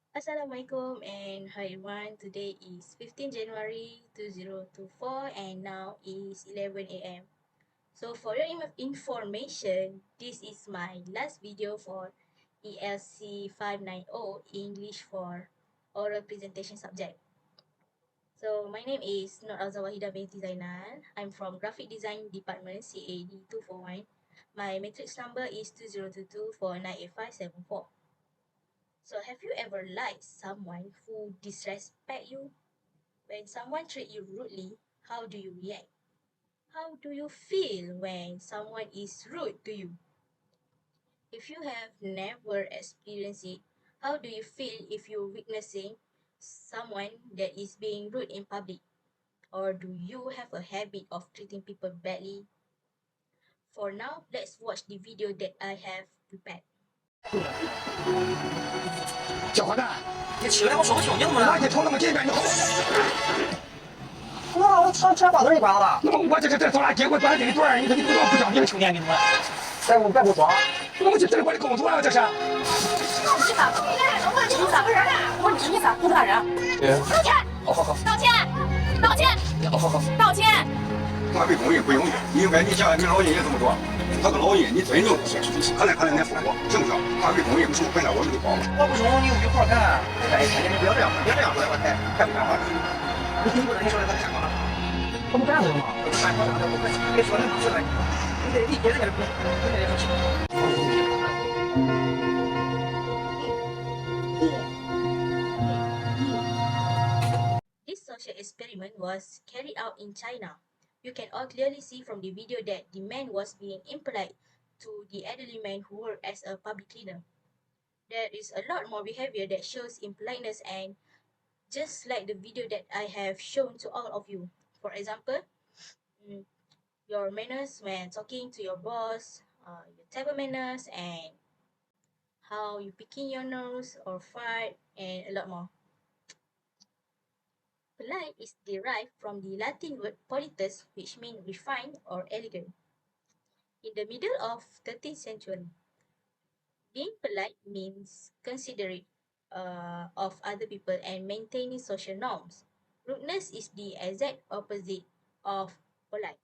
Assalamualaikum and hi everyone. Today is 15 January 2024 and now is 11 a.m. So for your information, this is my last video for ELC 590 English for oral presentation subject. So my name is Nur Alzawahida binti Zainal. I'm from Graphic Design Department CAAD2413. My matrix number is 2022498574. So have you ever liked someone who disrespect you? When someone treat you rudely, how do you react? How do you feel when someone is rude to you? If you have never experienced it, how do you feel if you're witnessing someone that is being rude in public? Or do you have a habit of treating people badly? For now, let's watch the video that I have prepared. 小混蛋，你起来，我手都挺硬的。那你头那么近干，你好。那我吃瓜子一瓜子吧。那么我这从哪结果端这一段，你说你不装不讲，你个青年，你说。别给我装。那我就这里我的工作了，这是。你咋不我这有3个人呢？我指你3不是大人。道歉。好。道歉。道歉。好。道歉。花呗公益不容易，你应该你想你老爷爷这么做，他个老爷你尊重他，看来人家父母，是不是？花呗公益不是本来我们就包了。我不中，你有一活干。哎，你不要这样，别这样说，我太不讲话了。你听不得你说的他干嘛？他不干了吗？干啥的？我跟说那么次了，你得理解人家的不，人家也不行。This social experiment was carried out in China. You can all clearly see from the video that the man was being impolite to the elderly man who worked as a public cleaner. There is a lot more behavior that shows impoliteness, and just like the video that I have shown to all of you. For example, your manners when talking to your boss, your table manners, and how you picking your nose or fart, and a lot more. Polite is derived from the Latin word politus, which means refined or elegant. In the middle of 13th century, being polite means considerate of other people and maintaining social norms. Rudeness is the exact opposite of polite.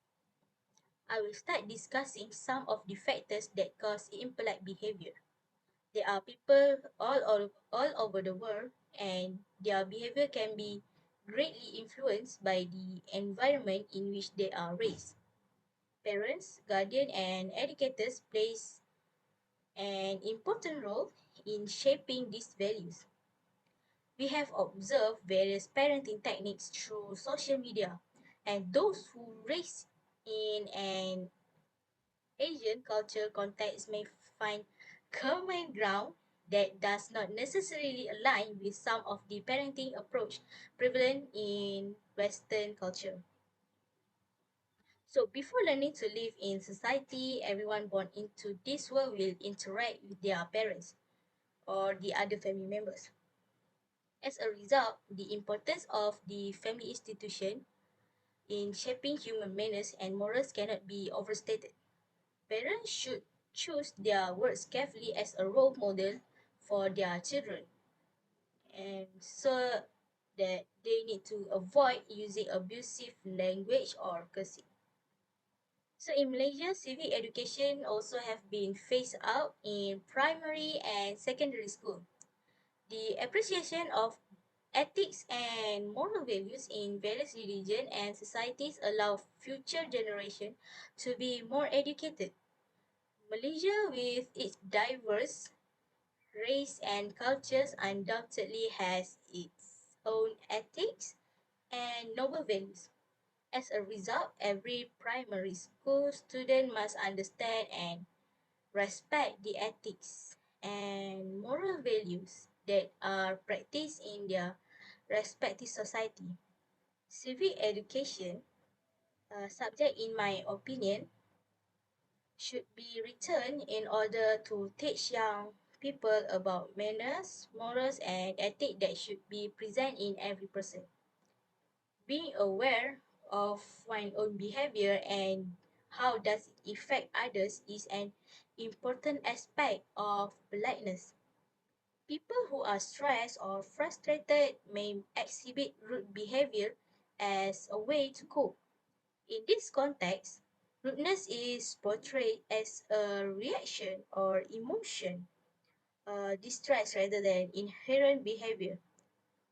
I will start discussing some of the factors that cause impolite behavior. There are people all over the world, and their behavior can be greatly influenced by the environment in which they are raised. Parents, guardians, and educators plays an important role in shaping these values. We have observed various parenting techniques through social media, and those who raise in an Asian culture context may find common ground that does not necessarily align with some of the parenting approach prevalent in Western culture. So before learning to live in society, everyone born into this world will interact with their parents or the other family members. As a result, the importance of the family institution in shaping human manners and morals cannot be overstated. Parents should choose their words carefully as a role model for their children, and so that they need to avoid using abusive language or cursing. So in Malaysia, civic education also have been phased out in primary and secondary school. The appreciation of ethics and moral values in various religions and societies allow future generations to be more educated. Malaysia, with its diverse race and cultures, undoubtedly has its own ethics and noble values. As a result, every primary school student must understand and respect the ethics and moral values that are practiced in their respective society. Civic education, subject in my opinion, should be written in order to teach young people about manners, morals, and ethics that should be present in every person. Being aware of one's own behavior and how does it affect others is an important aspect of politeness. People who are stressed or frustrated may exhibit rude behavior as a way to cope. In this context, rudeness is portrayed as a reaction or emotion, distress rather than inherent behavior.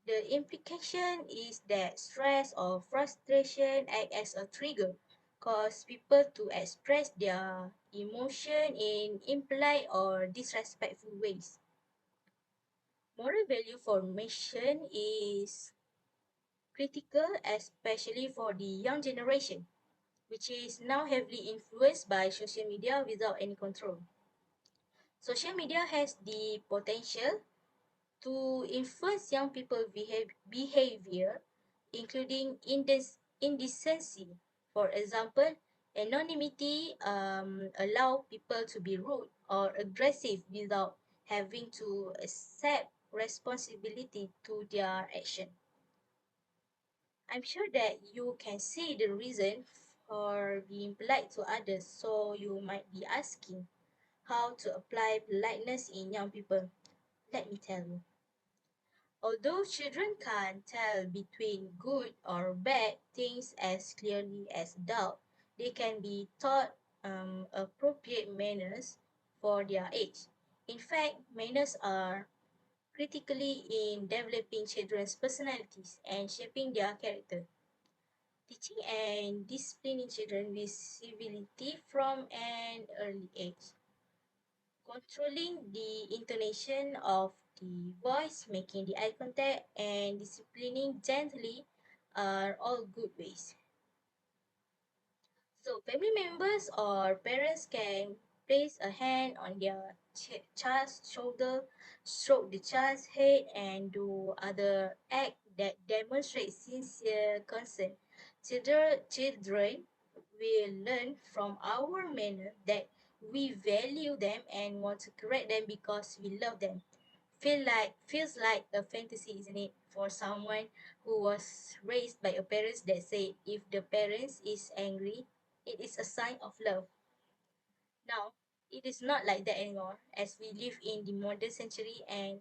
The implication is that stress or frustration act as a trigger, cause people to express their emotion in impolite or disrespectful ways. Moral value formation is critical, especially for the young generation, which is now heavily influenced by social media without any control. Social media has the potential to influence young people's behavior, including indecency. For example, anonymity allow people to be rude or aggressive without having to accept responsibility to their action. I'm sure that you can see the reason for being polite to others, so you might be asking how to apply politeness in young people. Let me tell you. Although children can't tell between good or bad things as clearly as adults, they can be taught appropriate manners for their age. In fact, manners are critically in developing children's personalities and shaping their character. Teaching and disciplining children with civility from an early age. Controlling the intonation of the voice, making the eye contact, and disciplining gently are all good ways. So family members or parents can place a hand on their child's shoulder, stroke the child's head, and do other acts that demonstrate sincere concern. Children will learn from our manner that we value them and want to correct them because we love them. Feels like a fantasy, isn't it? For someone who was raised by a parents that say if the parents is angry, it is a sign of love. Now, it is not like that anymore as we live in the modern century and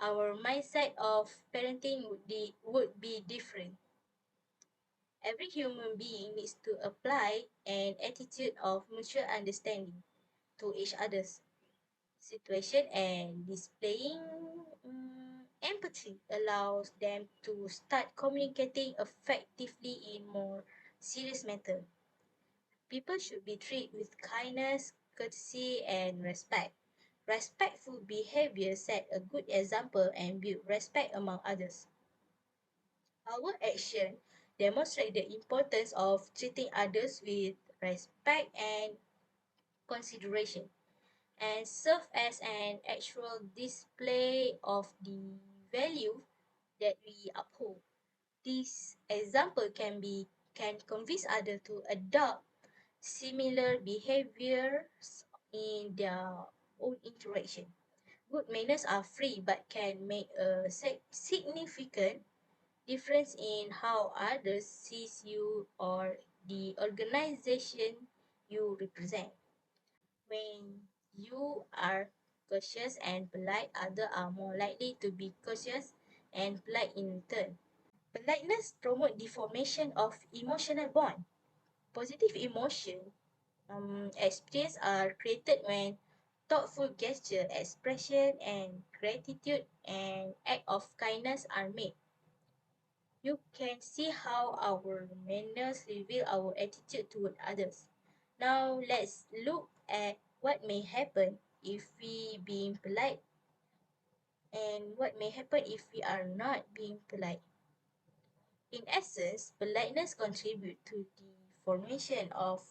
our mindset of parenting would be different. Every human being needs to apply an attitude of mutual understanding to each other's situation, and displaying empathy allows them to start communicating effectively in more serious matter. People should be treated with kindness, courtesy, and respect. Respectful behavior set a good example and build respect among others. Our action demonstrate the importance of treating others with respect and consideration, and serve as an actual display of the value that we uphold. This example can convince others to adopt similar behaviors in their own interaction. Good manners are free but can make a significant difference in how others sees you or the organization you represent. When you are cautious and polite, others are more likely to be cautious and polite in return. Politeness promotes the formation of emotional bond. Positive emotion experience are created when thoughtful gesture, expression, and gratitude and act of kindness are made. You can see how our manners reveal our attitude toward others. Now let's look at what may happen if we being polite and what may happen if we are not being polite. In essence, politeness contributes to the formation of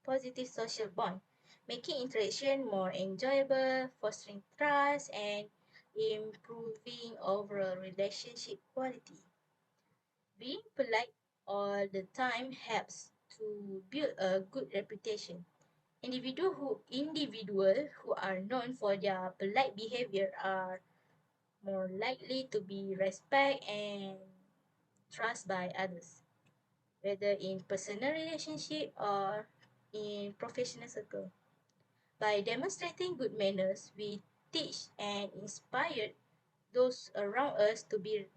positive social bond, making interaction more enjoyable, fostering trust, and improving overall relationship quality. Being polite all the time helps to build a good reputation. Individuals who are known for their polite behavior are more likely to be respected and trusted by others, whether in personal relationship or in professional circle. By demonstrating good manners, we teach and inspire those around us to be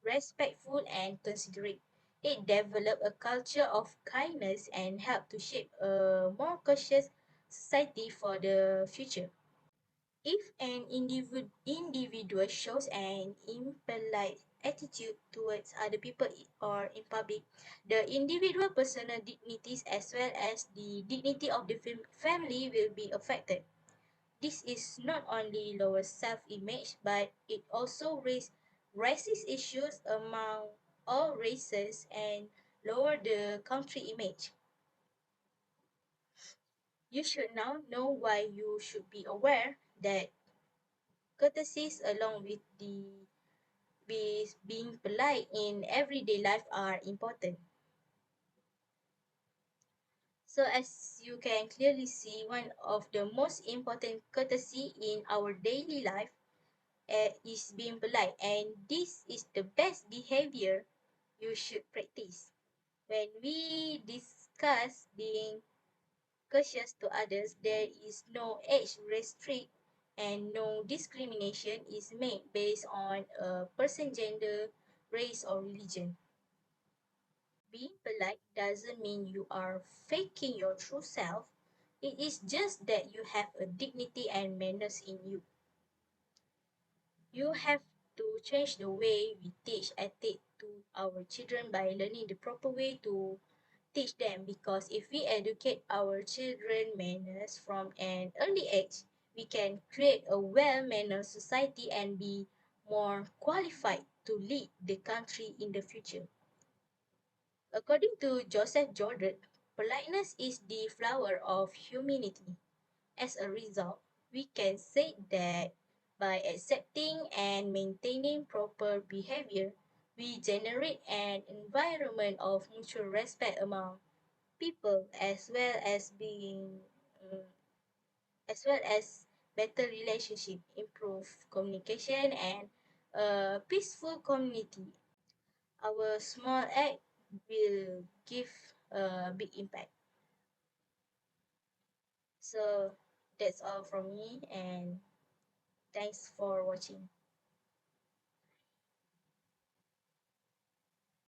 respectful and considerate. It developed a culture of kindness and helped to shape a more cautious society for the future. If an individual shows an impolite attitude towards other people or in public, the individual personal dignities as well as the dignity of the family will be affected. This is not only lower self-image, but it also raises racist issues among all races and lower the country image. You should now know why you should be aware that courtesies along with being polite in everyday life are important. So as you can clearly see, one of the most important courtesy in our daily life is being polite, and this is the best behavior you should practice. When we discuss being courteous to others, there is no age restrict and no discrimination is made based on a person gender, race or religion. Being polite doesn't mean you are faking your true self. It is just that you have a dignity and manners in you. You have to change the way we teach ethics to our children by learning the proper way to teach them, because if we educate our children manners from an early age, we can create a well-mannered society and be more qualified to lead the country in the future. According to Joseph Jordan, politeness is the flower of humanity. As a result, we can say that by accepting and maintaining proper behavior, we generate an environment of mutual respect among people, um, as well as better relationship, improve communication, and a peaceful community. Our small act will give a big impact. So that's all from me, and thanks for watching.